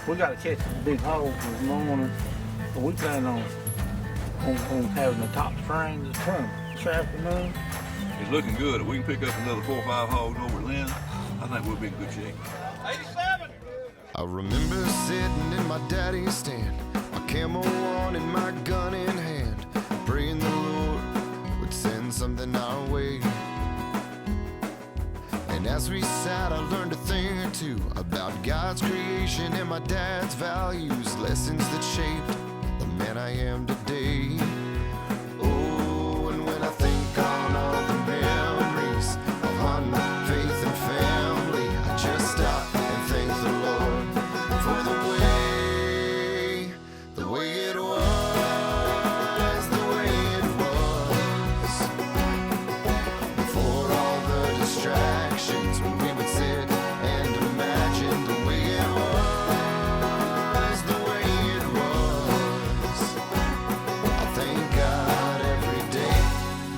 We got to catch some big hogs this morning. So we plan on having the top strings this afternoon. It's looking good. If we can pick up another 4 or 5 hogs over at Lynn, I think we'll be in good shape. 87! I remember sitting in my daddy's stand, my camo on and my gun in hand, praying the Lord would send something our way. And as we sat, I learned a thing or two about God's creation and my dad's values, lessons that shaped the man I am today. Oh, and when I think on all the memories of hunting, faith, and family, I just stop and thank the Lord for the way it was, the way it was. Before all the distractions, when we would sit and imagine the way it was, the way it was. I thank God every day,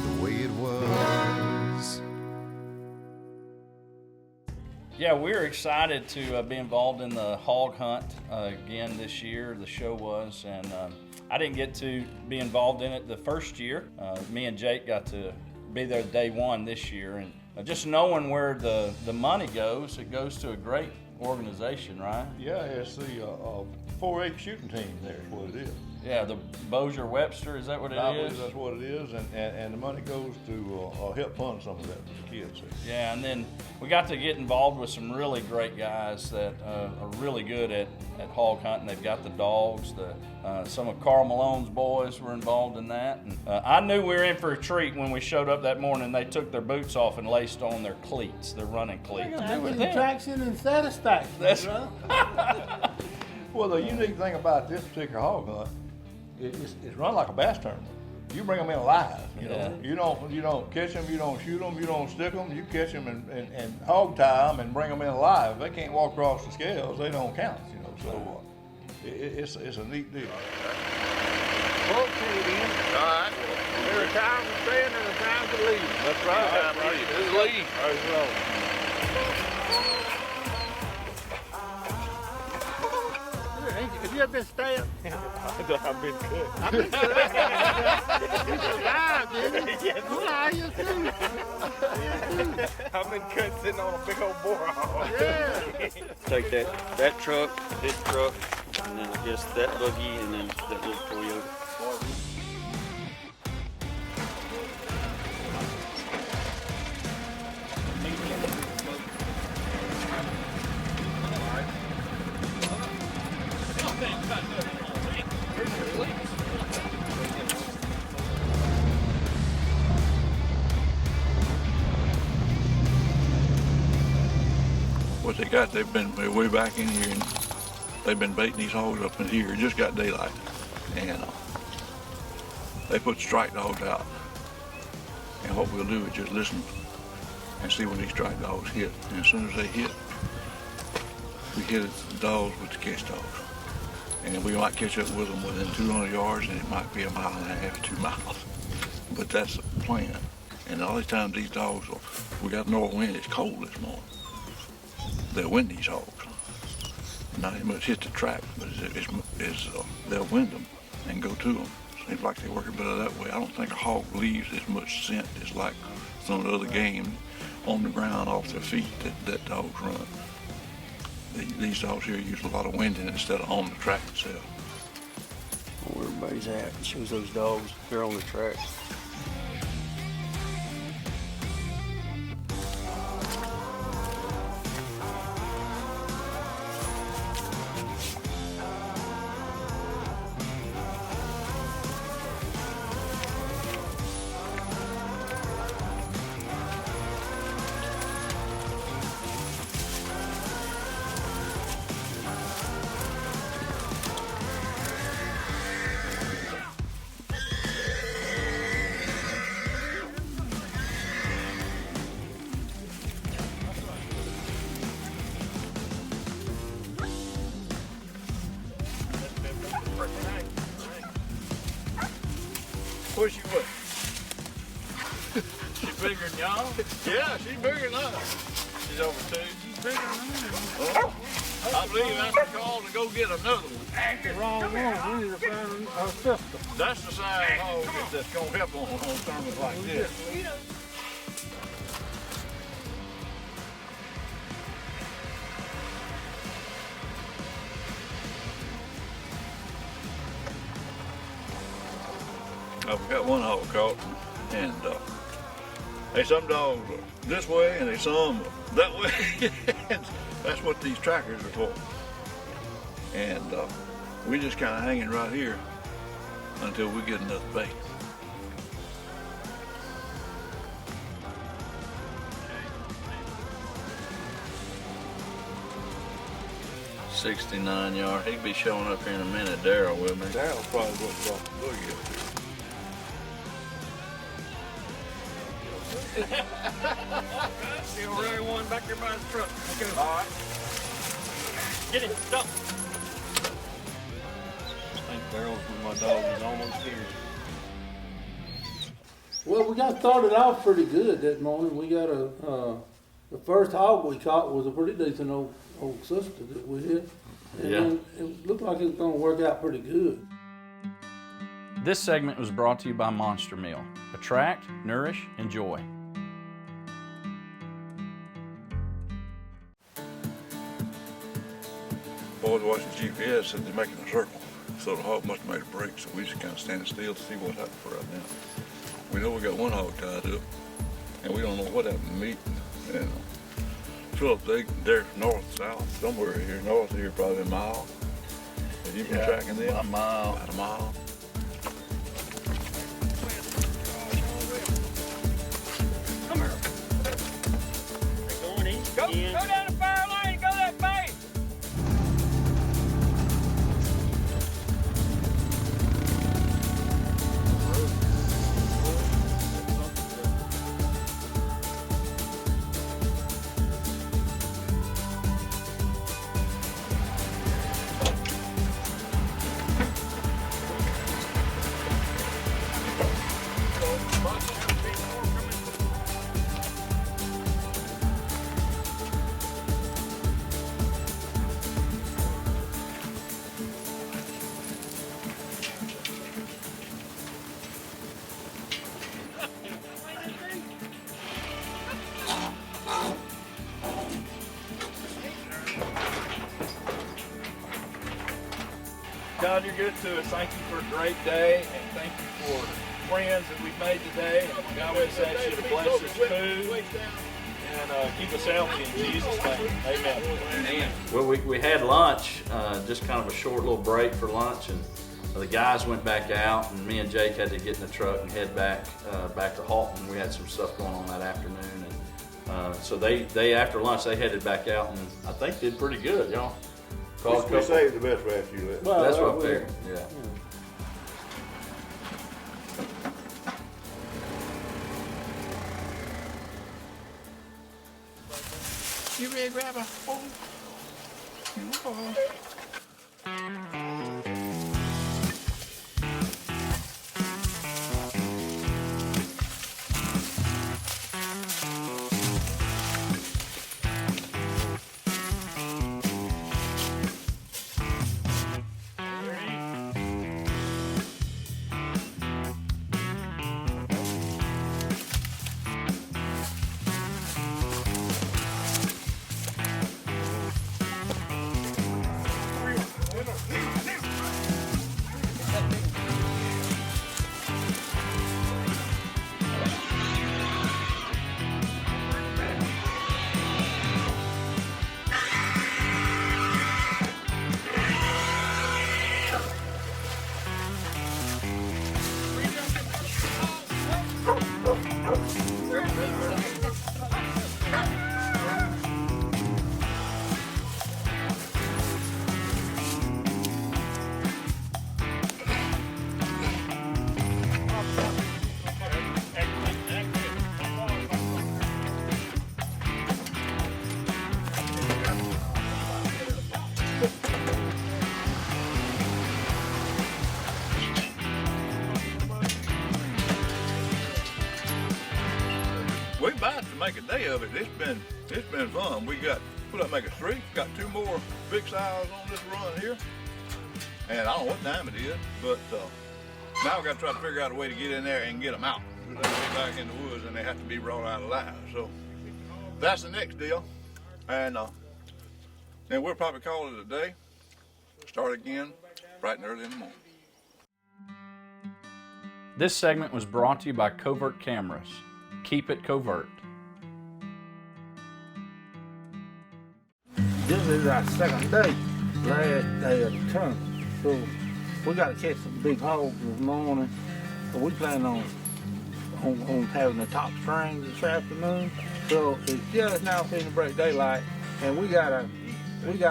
the way it was. Yeah, we're excited to be involved in the hog hunt again this year. The show was, and I didn't get to be involved in it the first year. Me and Jake got to be there day one this year, and just knowing where the money goes, it goes to a great organization, right? Yeah, it's the 4-H shooting team there is what it is. Yeah, the Bossier Webster, is that what it I is? believe that's what it is, and the money goes to help fund some of that for the kids. Yeah, and then we got to get involved with some really great guys that are really good at hog hunting. They've got the dogs. Some of Carl Malone's boys were involved in that. And, I knew we were in for a treat when we showed up that morning. They took their boots off and laced on their cleats, their running cleats. Traction and satisfaction. That's Well, the unique thing about this particular hog hunt, it's run like a bass tournament. You bring them in alive. You know, you don't catch them, you don't shoot them, you don't stick them. You catch them and hog tie them and bring them in alive. If they can't walk across the scales, they don't count. You know, so it's a neat deal. Okay, all right. There's a time to stand and a time to leave. That's right. That's right. Let's leave. Let's roll. Have you ever been stabbed? I've been cut. I've been cut. You survived, didn't you? Yes. Well, how you too? I've been cut sitting on a big old boar hog. Yeah. Take that truck, this truck, and then I guess that buggy, and then that little Toyota. What they got, they've been way back in here, and they've been baiting these hogs up in here. It just got daylight, and they put strike dogs out. And what we'll do is just listen and see when these strike dogs hit. And as soon as they hit, we hit the dogs with the catch dogs. And we might catch up with them within 200 yards, and it might be 1.5 miles, 2 miles. But that's the plan. And all these times these dogs, we got north wind, it's cold this morning. They'll win these hogs. Not as much hit the track, but they'll win them and go to them. Seems like they work better that way. I don't think a hog leaves as much scent as like some of the other game on the ground off their feet that dogs run. These dogs here use a lot of wind in it instead of on the track itself. Where everybody's at, it shows those dogs, they're on the track. Where's she what? She bigger than y'all? Yeah, she's bigger than us. She's over 2. She's bigger than me. Oh. I believe that's the call to go get another one. That's the wrong one. We need to find a sister. That's the size hog that's gonna help on sermons like this. I've got one hog caught, and there's some dogs this way and there's some that way. That's what these trackers are for. And we just kind of hanging right here until we get another bait. $69 yard. He'd be showing up here in a minute. Daryl with me. Daryl's probably what brought the boogie up here. See already one back there by the truck. Okay. All right. Get him. Stop. I think Daryl's when my dog is almost here. Well, we got started off pretty good that morning. We got the first hog we caught was a pretty decent old sister that we hit. And Yeah. then it looked like it was going to work out pretty good. This segment was brought to you by Monster Meal. Attract, nourish, enjoy. Boys watching GPS said they're making a circle. So the hog must have made a break, so we just kind of standing still to see what happened for right now. We know we got one hog tied up, and we don't know what happened to meat. And Philip, they're north, south, somewhere here. North of here, probably a mile. Have you been tracking them? About a mile. About a mile. Come here. They're going east. Go down the fire lane. Go that way. God, you're good to us. Thank you for a great day, and thank you for friends that we've made today. And God, we just ask you to bless this food and keep us healthy in Jesus' name. Amen. Well, we had lunch, just kind of a short little break for lunch, and the guys went back out, and me and Jake had to get in the truck and head back to Halton. We had some stuff going on that afternoon, and so they after lunch they headed back out, and I think did pretty good, y'all. We saved the best for after you left. Well, That's what I figured. Yeah. You ready to grab a hole? We about to make a day of it. It's been fun. We got Well, that make us 3. Got 2 more big size on this run here. And I don't know what time it is, but now we got to try to figure out a way to get in there and get them out. They get back in the woods and they have to be brought out alive. So that's the next deal. And then we'll probably call it a day. Start again bright and early in the morning. This segment was brought to you by Covert Cameras. Keep it covert. This is our second day, last day of the tournament. So we got to catch some big hogs this morning. So we plan on having the top strings this afternoon. So it's just now finna break daylight, and we got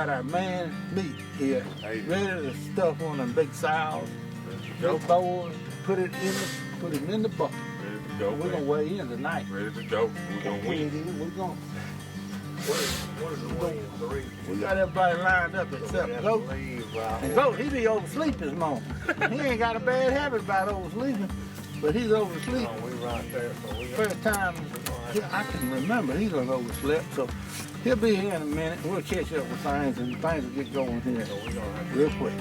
our man meat here, ready to stuff on them big sows. Go boys, put him in the bucket. Ready to go. We're gonna weigh in tonight. Ready to go. We're gonna win. We're gonna. What is the weigh in 3? We got everybody lined up except Goat. And Goat, he be oversleep this morning. He ain't got a bad habit about oversleeping, but he's oversleep. We right there. So we First time I can remember he done overslept, so he'll be here in a minute. We'll catch up with things, and things will get going here real quick.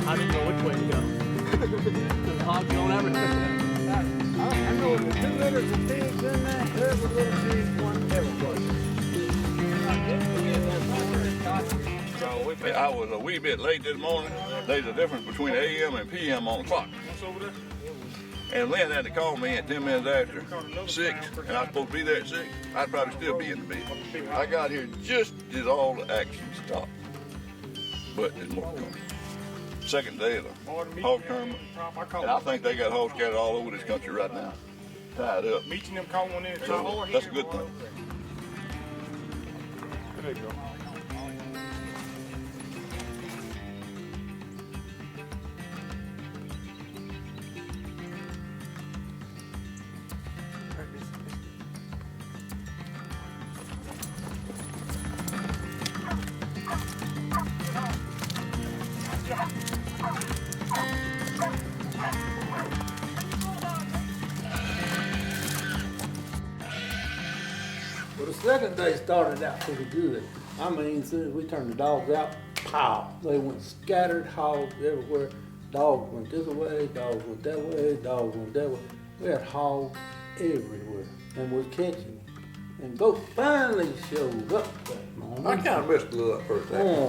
I didn't know which way to go. The hogs don't ever do that. I know the 2 litters of pigs in there. There's a little pig, one everybody. I was a wee bit late this morning. There's a difference between AM and PM on the clock. And Lynn had to call me at 10 minutes after 6, and I was supposed to be there at 6. I'd probably still be in the bed. I got here just as all the action stopped. But there's more to come. Second day of the hog tournament, and I think they got hogs scattered all over this country right now, tied up. Meeting them calling in. So that's a good thing. There you go. Well, the second day started out pretty good. I mean, as soon as we turned the dogs out, pow, they went scattered hogs everywhere. Dogs went this way, dogs went that way, dogs went that way. We had hogs everywhere, and was catching them. And Goat finally showed up that morning. I kind of missed a little that first day.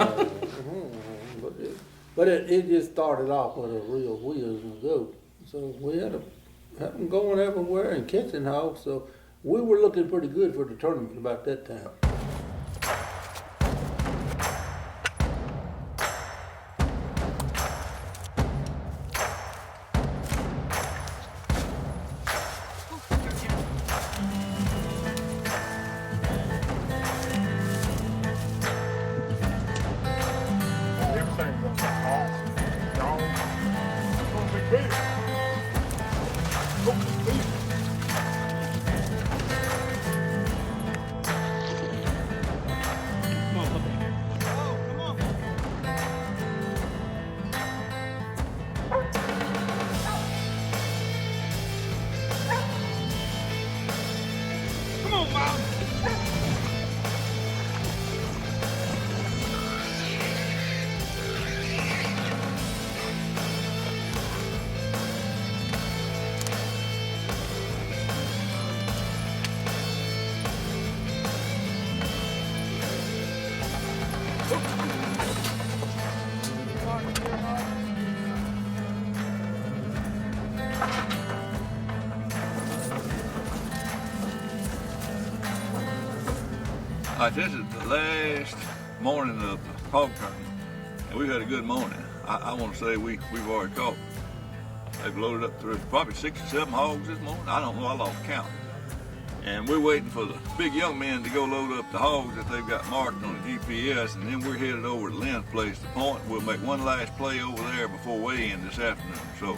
But it just started off with a real whiz and go. So we had them going everywhere and catching hogs. So we were looking pretty good for the tournament about that time. Everything's gonna be awesome. Dog. It's gonna be big. It's gonna be big. Come on, Mom. This is the last morning of the hog tournament, and we've had a good morning. I want to say we've already caught. They've loaded up through probably 6 or 7 hogs this morning. I don't know, I lost count. And we're waiting for the big young men to go load up the hogs that they've got marked on the GPS, and then we're headed over to Lynn's place to point. We'll make one last play over there before weigh-in this afternoon. So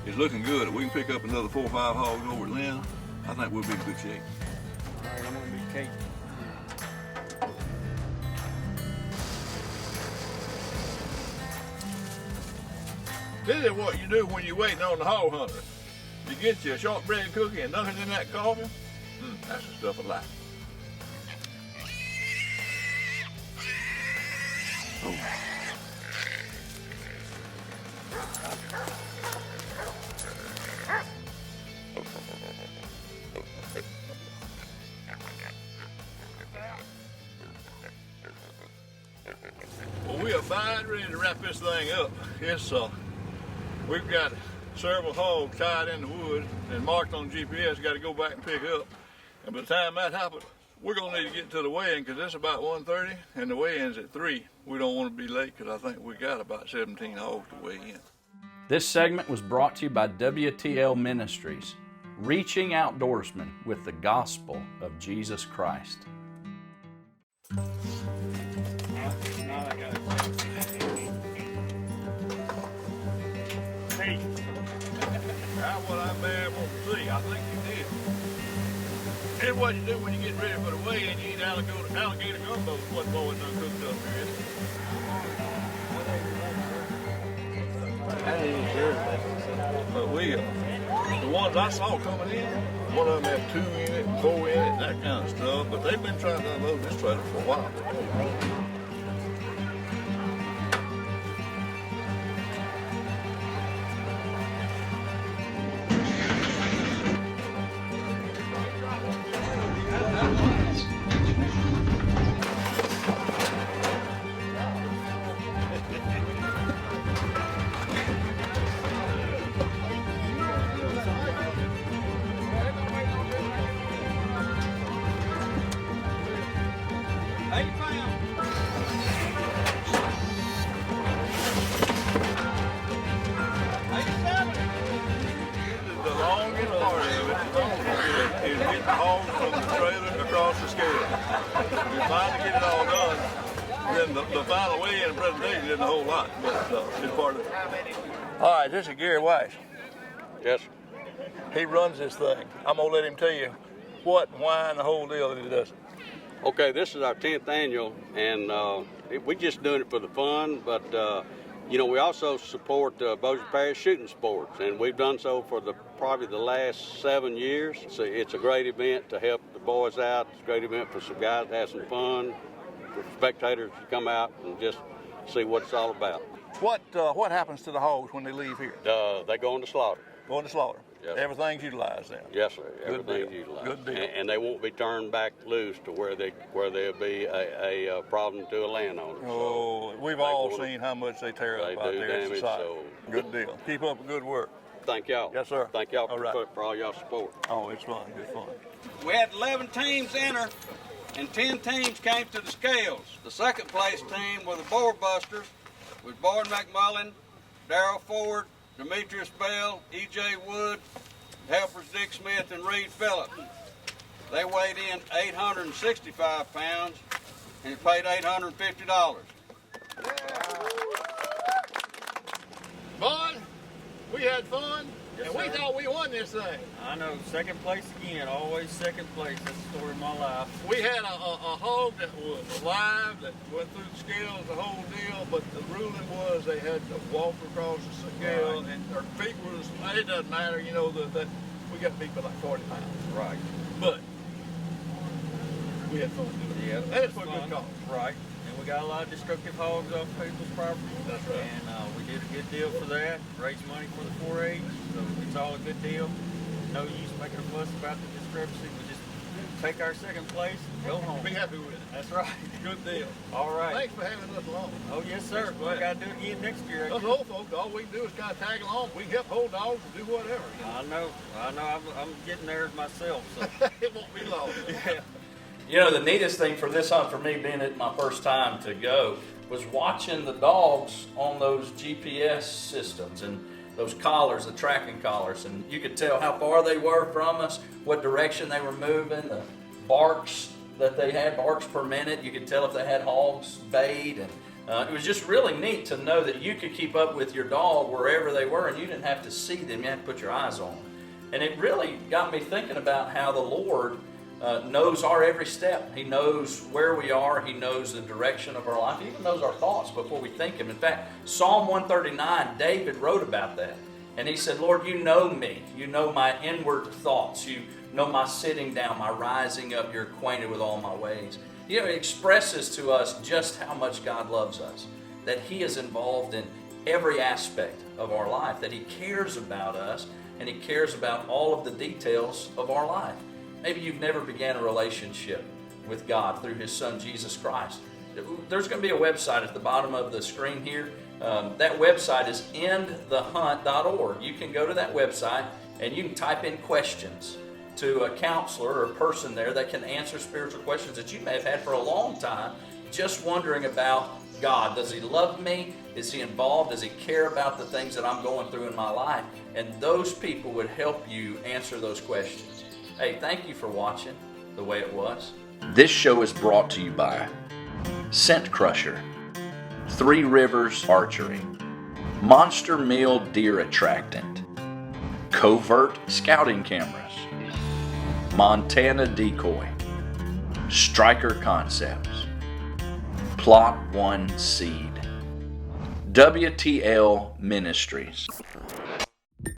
it's looking good. If we can pick up another 4 or 5 hogs over at Lynn, I think we'll be in good shape. All right, I'm gonna be Kate. This is what you do when you're waiting on the hog hunter. You get you a shortbread cookie and dunk it in that coffee. That's the stuff I like. Well, we are about ready to wrap this thing up. We've got several hogs tied in the wood and marked on GPS. Got to go back and pick up. And by the time that happens, we're gonna need to get to the weigh-in because it's about 1:30 and the weigh-in's at 3. We don't want to be late because I think we got about 17 hogs to weigh in. This segment was brought to you by WTL Ministries, reaching outdoorsmen with the gospel of Jesus Christ. Hey, That's what I bad want to see. I think you did. Here's what you do when you get ready for the weigh-in. You eat alligator gumbo. What boy done cooked up here. I ain't sure. But the ones I saw coming in, one of them had 2 in it, 4 in it, that kind of stuff. But they've been trying to unload this trailer for a while. The longest part of it is getting the hogs from the trailer across the scale. If you finally get it all done, then the final weigh-in and presentation isn't a whole lot, but it's part of it. All right, this is Gary Weiss. Yes. He runs this thing. I'm gonna let him tell you what, why, and the whole deal that he does it. Okay, this is our 10th annual, and we're just doing it for the fun, but you know, we also support Bossier Parish shooting sports, and we've done so for probably the last 7 years. So it's a great event to help the boys out. It's a great event for some guys to have some fun, for spectators to come out and just see what it's all about. What happens to the hogs when they leave here? They go into slaughter. Going to slaughter. Yes. Everything's utilized then. Yes, sir. Good Everything's deal. utilized. Good deal. And they won't be turned back loose to where there'll be a problem to a landowner. Oh, we've all seen how much they tear up They out do there in damage, society. so- Good deal. Keep up the good work. Thank y'all. Yes, sir. Thank y'all All right. for all y'all support. Oh, it's fun. Good fun. We had 11 teams enter, and 10 teams came to the scales. The second place team were the Boar Busters, with Boyd McMullen, Darrell Ford, Demetrius Bell, E.J. Wood, helpers Dick Smith and Reed Phillip. They weighed in 865 pounds and paid $850. Boy, we had fun, and we thought we won this thing. I know, second place again, always second place. That's the story of my life. We had a hog that was alive, that went through the scales, the whole deal, but the ruling was they had to walk across the scale, Right. and our feet was, it doesn't matter, you know, that we got beat by like 40 pounds. Right. But we had fun doing it. Yeah, And it's for a good cause. Right. And we got a lot of destructive hogs off people's property. That's right. And we did a good deal for that. Raised money for the 4-H. So it's all a good deal. No use making a fuss about the discrepancy. We just take our second place and go home. Be happy with it. That's right. Good deal. All right. Thanks for having us along. Oh, yes, sir. Thanks for We that. got to do it again next year. Us old folks, all we can do is kind of tag along. We can help hold dogs and do whatever. I know. I'm getting there myself. So. It won't be long. Yeah. You know, the neatest thing for this hunt for me, being it my first time to go, was watching the dogs on those GPS systems. And those collars, the tracking collars, and you could tell how far they were from us, what direction they were moving, the barks that they had, barks per minute. You could tell if they had hogs bayed, and it was just really neat to know that you could keep up with your dog wherever they were, and you didn't have to see them, you had to put your eyes on them. And it really got me thinking about how the Lord knows our every step. He knows where we are. He knows the direction of our life. He even knows our thoughts before we think them. In fact, Psalm 139, David wrote about that. And he said, Lord, you know me. You know my inward thoughts. You know my sitting down, my rising up. You're acquainted with all my ways. You know, it expresses to us just how much God loves us, that He is involved in every aspect of our life, that He cares about us, and He cares about all of the details of our life. Maybe you've never began a relationship with God through His Son, Jesus Christ. There's going to be a website at the bottom of the screen here. That website is endthehunt.org. You can go to that website and you can type in questions to a counselor or a person there that can answer spiritual questions that you may have had for a long time, just wondering about God. Does He love me? Is He involved? Does He care about the things that I'm going through in my life? And those people would help you answer those questions. Hey, thank you for watching The Way It Was. This show is brought to you by Scent Crusher, Three Rivers Archery, Monster Meal Deer Attractant, Covert Scouting Cameras, Montana Decoy, Striker Concepts, Plot One Seed, WTL Ministries.